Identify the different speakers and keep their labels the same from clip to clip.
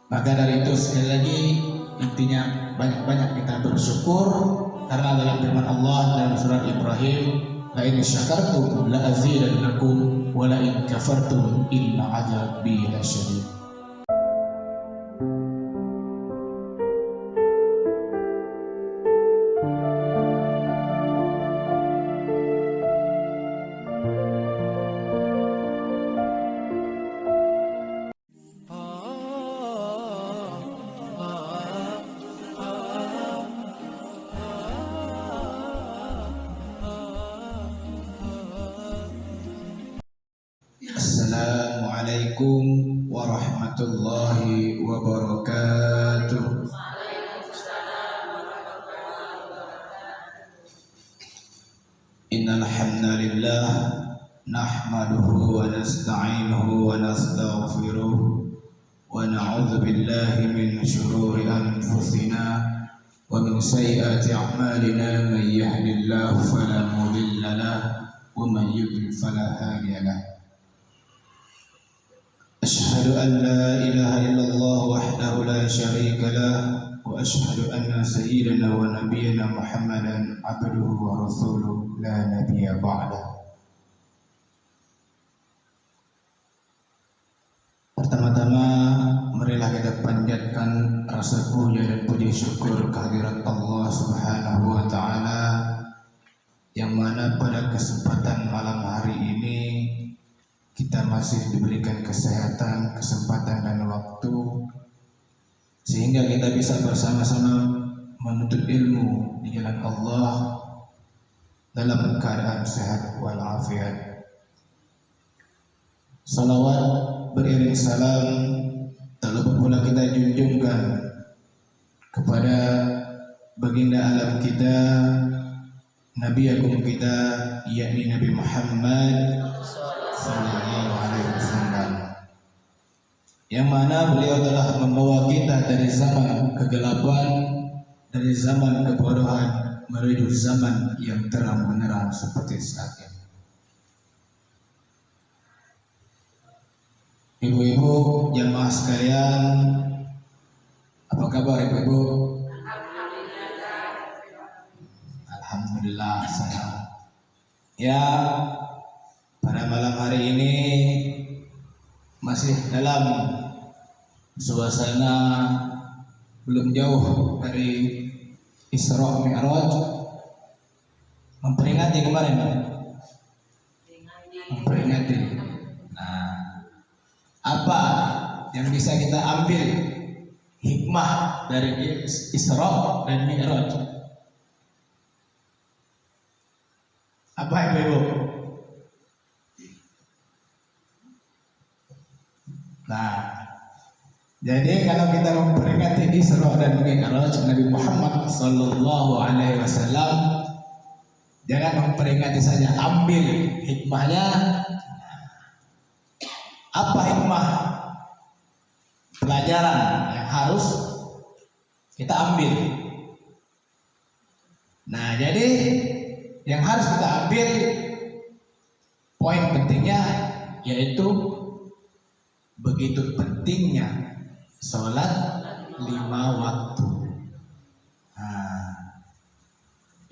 Speaker 1: Maka dari itu sekali lagi intinya banyak-banyak kita bersyukur karena dalam firman Allah dalam surat Ibrahim, la in syakartum la azidannakum wa la in kafartum inna adzabi lasyadid. Assalamualaikum warahmatullahi wabarakatuh. Innal hamdalillah nahmaduhu wa nasta'inuhu wa nastaghfiruh wa na'udzu billahi min shururi anfusina wa min sayyiati a'malina man yahdihillahu fala mudilla lahu wa man yudlil fala hadiya lahu. أشهد أن لا إله إلا الله وحده لا شريك له وأشهد أن سيدنا ونبينا محمدا عبده ورسوله لا نبي بعده. Pertama-tama marilah kita panjatkan rasa puja dan puji syukur kehadirat Allah Subhanahu wa taala yang mana pada kesempatan malam hari ini kita masih diberikan kesehatan, kesempatan dan waktu sehingga kita bisa bersama-sama menuntut ilmu di jalan Allah dalam keadaan sehat walafiat. Salawat beriring salam tak lupa pula kita junjungkan kepada baginda alam kita, Nabi agung kita, yakni Nabi Muhammad sallallahu alaihi wasallam, yang mana beliau telah membawa kita dari zaman kegelapan, dari zaman kebodohan menuju zaman yang terang benderang seperti saat ini. Ibu-ibu jamaah sekalian, apa kabar ibu-ibu? Alhamdulillah sehat. Ya, pada malam hari ini masih dalam suasana belum jauh dari Isra Mi'raj, memperingati kemarin, memperingati. Nah, apa yang bisa kita ambil hikmah dari Isra dan Mi'raj? Apa ibu-ibu? Nah, jadi kalau kita memperingati Isra dan Mi'raj Nabi Muhammad sallallahu alaihi wasallam, jangan memperingati saja, ambil hikmahnya. Apa hikmah pelajaran yang harus kita ambil? Nah, jadi yang harus kita ambil poin pentingnya yaitu begitu pentingnya sholat 5 waktu. Nah,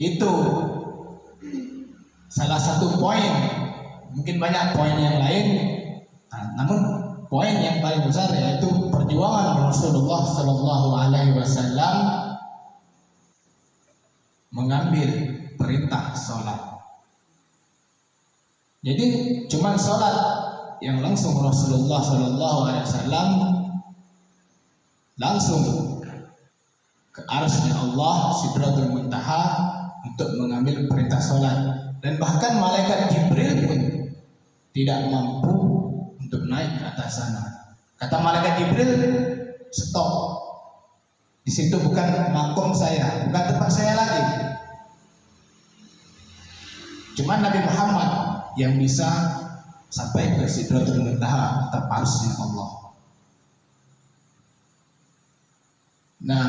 Speaker 1: itu salah satu poin. Mungkin banyak poin yang lain, namun poin yang paling besar yaitu perjuangan Rasulullah Sallallahu Alaihi Wasallam mengambil perintah sholat. Jadi cuma sholat yang langsung Rasulullah Sallallahu Alaihi Wasallam langsung ke arsy Allah Sidratul Muntaha untuk mengambil perintah sholat, dan bahkan malaikat Jibril pun tidak mampu untuk naik ke atas sana. Kata malaikat Jibril, stop, di situ bukan makom saya, bukan tempat saya lagi. Cuma Nabi Muhammad yang bisa sampai ke Sidratul Muntaha, atau arsy Allah. Nah,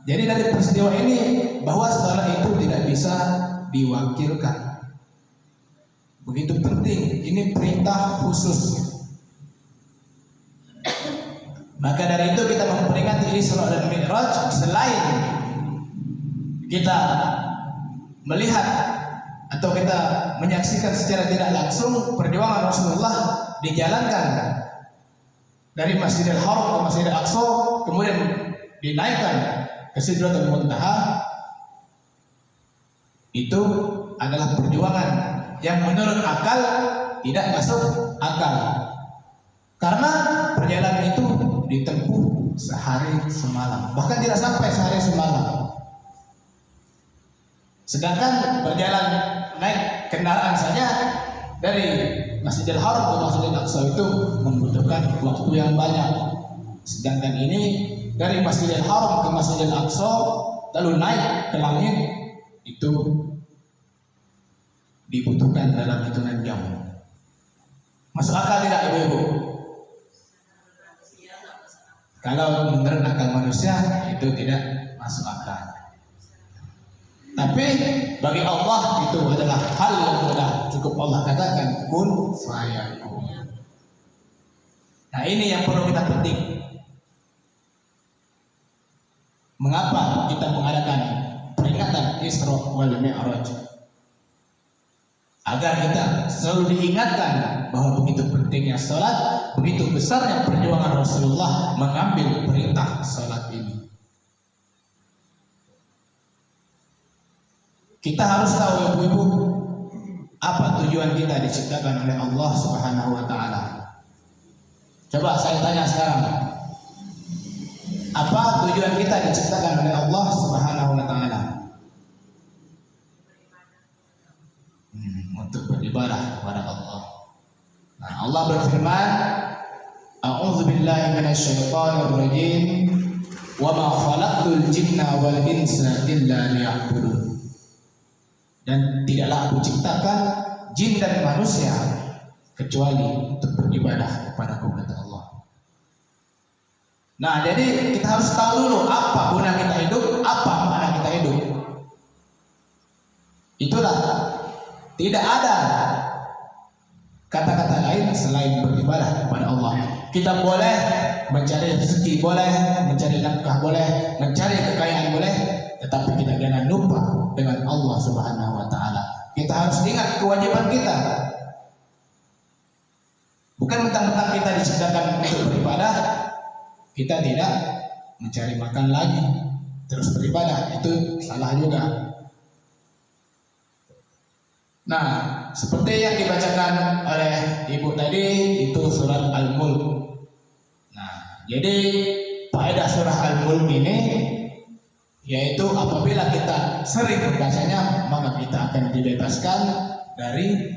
Speaker 1: jadi dari peristiwa ini bahwa sholat itu tidak bisa diwakilkan. Begitu penting, ini perintah khusus. Maka dari itu kita memperingati Isra dan Mi'raj selain kita melihat atau kita menyaksikan secara tidak langsung perjuangan Rasulullah dijalankan dari Masjidil Haram ke Masjidil Aqsa, kemudian dinaikkan ke Sidratul Muntaha, itu adalah perjuangan yang menurut akal tidak masuk akal, karena perjalanan itu ditempuh sehari semalam, bahkan tidak sampai sehari semalam. Sedangkan berjalan naik kendaraan saja dari Masjidil Haram ke Masjidil Aqsa itu membutuhkan waktu yang banyak. Sedangkan ini dari Masjidil Haram ke Masjidil Aqsa lalu naik ke langit itu dibutuhkan dalam hitungan jam. Masuk akal tidak ibu-ibu? Kalau menurut akal manusia itu tidak masuk akal. Tapi bagi Allah itu adalah hal yang mudah. Cukup Allah katakan kun fayakun. Nah, ini yang perlu kita petik. Mengapa kita mengadakan peringatan Isra wal Mi'raj? Agar kita selalu diingatkan bahwa begitu pentingnya sholat, begitu besarnya perjuangan Rasulullah mengambil perintah sholat ini. Kita harus tahu ibu-ibu, apa tujuan kita diciptakan oleh Allah Subhanahu wa Ta'ala. Coba saya tanya sekarang, apa tujuan kita diciptakan oleh Allah Subhanahu wa Ta'ala? Untuk beribadah kepada Allah. Nah, Allah berfirman, A'udzu billahi minasyaitonir rajim, wa ma khalaqtul jinna wal insa illa liya'budun. Dan tidaklah aku ciptakan jin dan manusia kecuali untuk beribadah kepada-Ku, kata Allah. Nah, jadi kita harus tahu dulu apa guna kita hidup, apa makna kita hidup. Itulah, tidak ada kata-kata lain selain beribadah kepada Allah. Kita boleh mencari rezeki, boleh mencari nafkah, boleh mencari kekayaan, boleh, tetapi kita jangan lupa dengan Allah Subhanahu wa Ta'ala. Kita harus ingat kewajiban kita. Bukan mentang-mentang kita diciptakan untuk beribadah, kita tidak mencari makan lagi terus beribadah, itu salah juga. Nah, seperti yang dibacakan oleh ibu tadi, itu surat Al-Mulk. Nah, jadi faedah surah Al-Mulk ini yaitu apabila kita sering membacanya, maka kita akan dibebaskan dari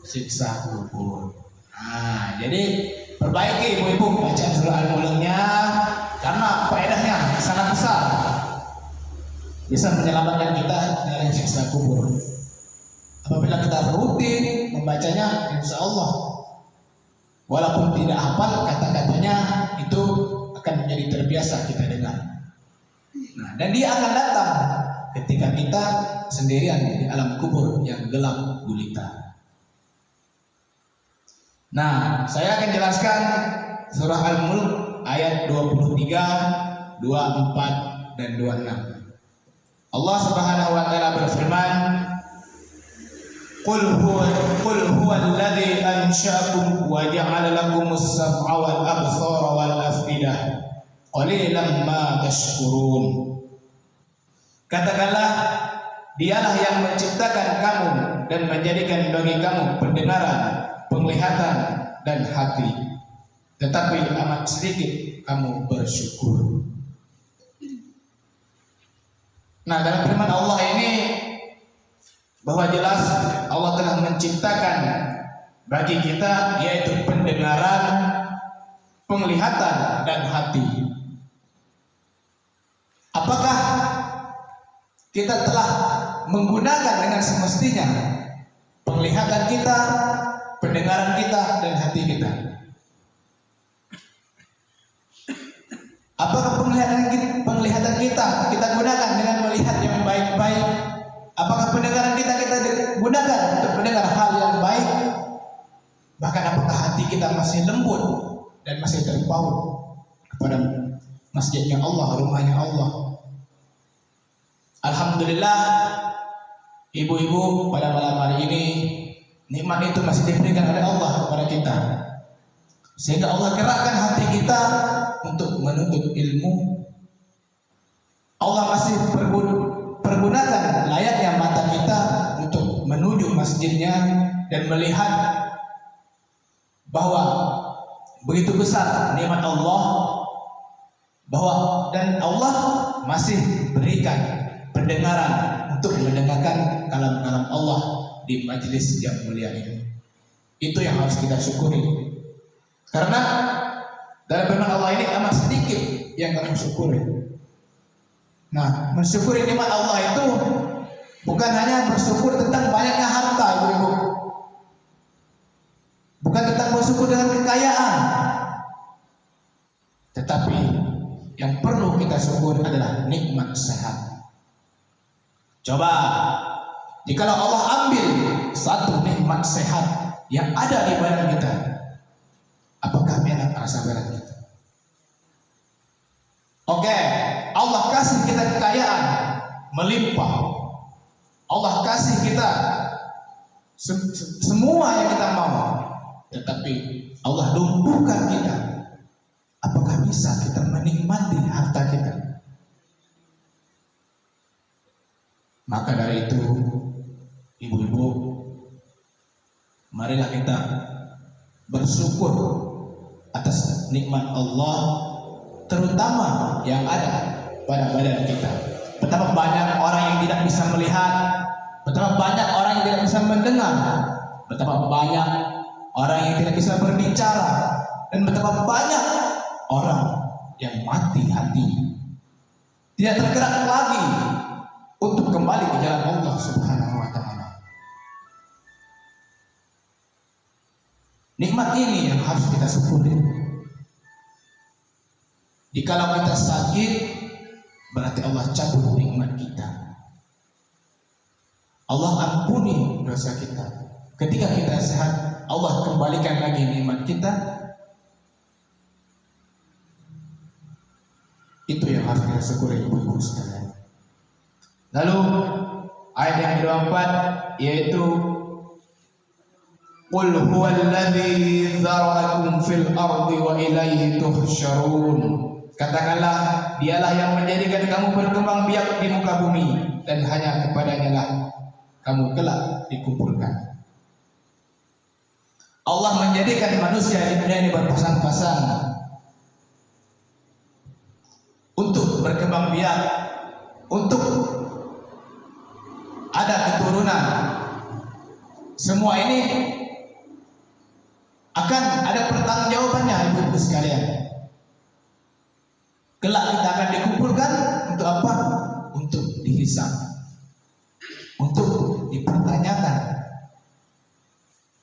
Speaker 1: siksa kubur. Nah, jadi perbaiki ibu-ibu bacaan surah Al-Mulknya, karena faedahnya sangat besar, bisa menyelamatkan kita dari siksa kubur. Apabila kita rutin membacanya, insya Allah walaupun tidak hafal kata-katanya, itu akan menjadi terbiasa kita dengar. Nah, dan dia akan datang ketika kita sendirian di alam kubur yang gelap gulita. Nah, saya akan jelaskan surah Al-Mulk ayat 23, 24 dan 26. Allah Subhanahu wa Ta'ala berfirman, Qul huwa alladhi ansha'akum wa ja'ala lakumus sam'a wal absara wal afidah qalilan ma tashkurun. Katakanlah, dialah yang menciptakan kamu dan menjadikan bagi kamu pendengaran, penglihatan dan hati, tetapi amat sedikit kamu bersyukur. Nah, dalam firman Allah ini bahwa jelas Allah telah menciptakan bagi kita yaitu pendengaran, penglihatan dan hati. Apakah kita telah menggunakan dengan semestinya penglihatan kita, pendengaran kita dan hati kita? Apakah penglihatan kita gunakan dengan melihat yang baik-baik? Apakah pendengaran kita gunakan untuk mendengar hal yang baik? Bahkan apakah hati kita masih lembut dan masih terpaut kepada masjidnya Allah, rumahnya Allah. Alhamdulillah, ibu-ibu, pada malam hari ini nikmat itu masih diberikan oleh Allah kepada kita, sehingga Allah gerakkan hati kita untuk menuntut ilmu. Allah masih pergunakan layaknya mata kita untuk menuju masjidnya dan melihat bahwa begitu besar nikmat Allah, dan Allah masih berikan pendengaran untuk mendengarkan kalam-kalam Allah di majelis yang mulia ini. Itu yang harus kita syukuri, karena dalam firman Allah ini amat sedikit yang kamu syukuri. Nah, mensyukuri nikmat Allah itu bukan hanya bersyukur tentang banyaknya harta, ibu-ibu, bukan tentang bersyukur dengan kekayaan, tetapi yang perlu kita syukur adalah nikmat sehat. Coba, jikalau Allah ambil satu nikmat sehat yang ada di badan kita, apakah enak rasa badan kita? Oke, Allah kasih kita kekayaan melimpah, Allah kasih kita semua yang kita mau, tetapi Allah lumpuhkan kita. Apakah bisa kita menikmati harta kita? Maka dari itu, ibu-ibu, marilah kita bersyukur atas nikmat Allah, terutama yang ada pada badan kita. Betapa banyak orang yang tidak bisa melihat, betapa banyak orang yang tidak bisa mendengar, betapa banyak orang yang tidak bisa berbicara, dan betapa banyak orang yang mati hati, tidak tergerak lagi untuk kembali ke jalan Allah Subhanahu wa Ta'ala. Nikmat ini yang harus kita syukuri. Jikalau kita sakit, berarti Allah cabut nikmat kita, Allah ampuni dosa kita. Ketika kita sehat, Allah kembalikan lagi nikmat kita. Itu yang harus kita syukuri, ibu-ibu sekalian. Lalu ayat yang ke-24, yaitu Qul huwallazi dzara'akum fil ardi wa ilaihi tuhsyarun. Katakanlah, dialah yang menjadikan kamu berkembang biak di muka bumi, dan hanya kepadanya lah kamu kelak dikumpulkan. Allah menjadikan manusia di dunia ini berpasang-pasang untuk berkembang biak, untuk ada keturunan. Semua ini akan ada pertanggungjawabannya, ibu-ibu sekalian. Kelak kita akan dikumpulkan untuk apa? Untuk dihisab, untuk dipertanyakan.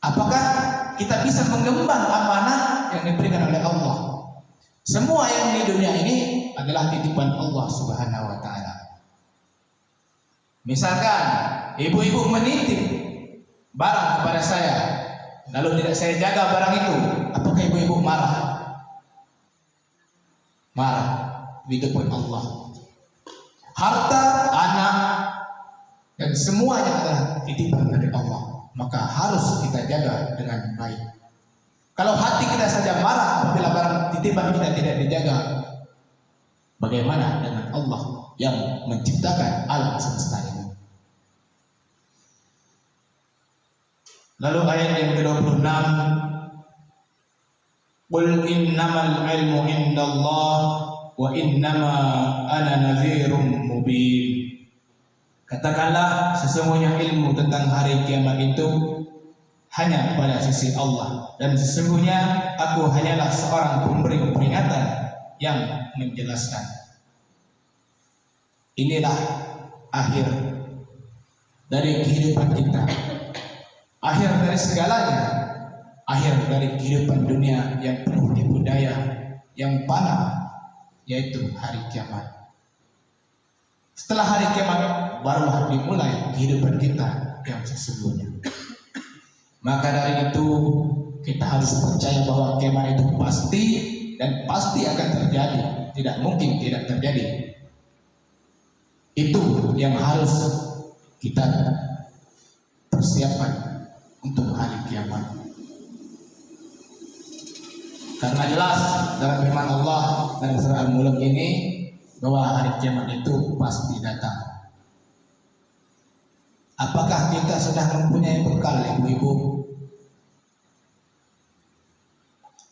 Speaker 1: Apakah kita bisa mengemban amanah yang diberikan oleh Allah? Semua yang di dunia ini adalah titipan Allah Subhanahu wa Ta'ala. Misalkan ibu-ibu menitip barang kepada saya, lalu tidak saya jaga barang itu, apakah ibu-ibu marah? Marah. Begitu pun Allah. Harta, anak, dan semuanya adalah titipan dari Allah, maka harus kita jaga dengan baik. Kalau hati kita saja marah apabila barang titipan kita tidak dijaga, bagaimana dengan Allah yang menciptakan alam semesta ini? Lalu ayat yang ke-26, Qul innamal ilmu indallah wa innama ana nadhirum mubin. Katakanlah, sesungguhnya ilmu tentang hari kiamat itu hanya pada sisi Allah, dan sesungguhnya aku hanyalah seorang pemberi peringatan yang menjelaskan. Inilah akhir dari kehidupan kita, akhir dari segalanya, akhir dari kehidupan dunia yang penuh tipu daya, yang fana, yaitu hari kiamat. Setelah hari kiamat barulah dimulai kehidupan kita yang sesungguhnya. Maka dari itu kita harus percaya bahwa kiamat itu pasti, dan pasti akan terjadi, tidak mungkin tidak terjadi. Itu yang harus kita persiapkan untuk hari kiamat. Karena jelas dalam firman Allah dalam surah Al-Mulk ini bahwa hari kiamat itu pasti datang. Apakah kita sudah mempunyai bekal, ibu-ibu?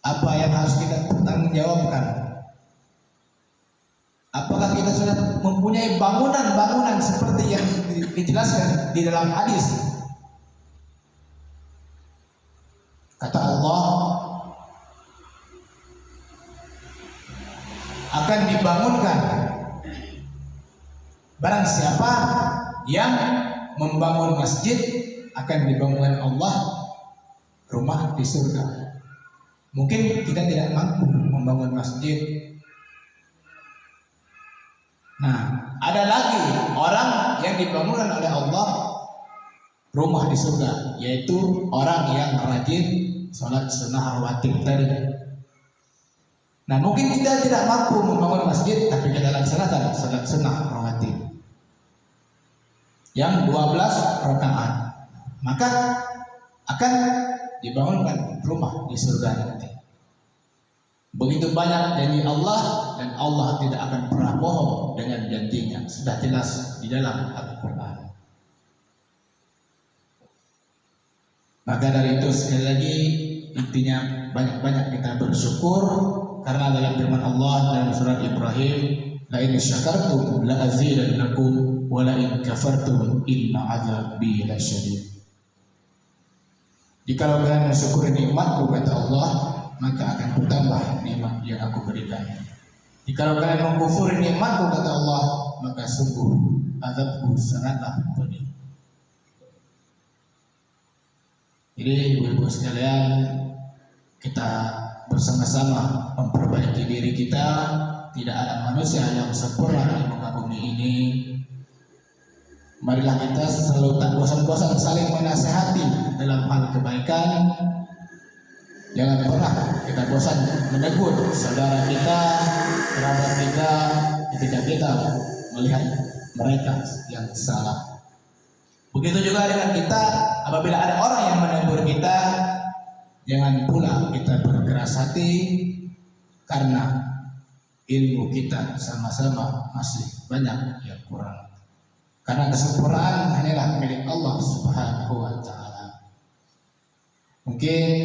Speaker 1: Apa yang harus kita pertanggungjawabkan? Apakah kita sudah mempunyai bangunan-bangunan seperti yang dijelaskan di dalam hadis? Kata Allah, akan dibangunkan barang siapa yang membangun masjid, akan dibangunkan Allah rumah di surga. Mungkin kita tidak mampu membangun masjid. Nah, ada lagi orang yang dibangunkan oleh Allah rumah di surga, yaitu orang yang rajin sholat sunnah rawatib tadi. Nah, mungkin kita tidak mampu membangun masjid, tapi kita laksanakan sholat sunnah rawatib yang 12 rakaat, maka akan dibangunkan rumah di surga nanti. Begitu banyak janji Allah, dan Allah tidak akan pernah bohong dengan janjinya. Sudah jelas di dalam Al-Quran. Maka dari itu sekali lagi intinya banyak-banyak kita bersyukur, karena dalam firman Allah dalam surat Ibrahim, la in syakartum la azidannakum wa la in kafartum inna azabi lasyadid. Jika kalian mensyukuri nikmatku, kata Allah, maka akan bertambah nikmat yang aku berikan. Jika kalian mengkufuri nikmatku, kata Allah, maka sungguh azabku sangatlah pedih. Jadi ibu-ibu sekalian, kita bersama-sama memperbaiki diri kita. Tidak ada manusia yang sempurna di muka bumi ini. Marilah kita selalu tak bosan-bosan saling menasehati dalam hal kebaikan. Jangan pernah kita bosan menegur saudara kita, kerabat kita, ketika kita melihat mereka yang salah. Begitu juga dengan kita, apabila ada orang yang menegur kita, jangan pula kita berkeras hati, karena ilmu kita sama-sama masih banyak yang kurang. Karena kesempurnaan hanyalah milik Allah Subhanahu wa Ta'ala. Mungkin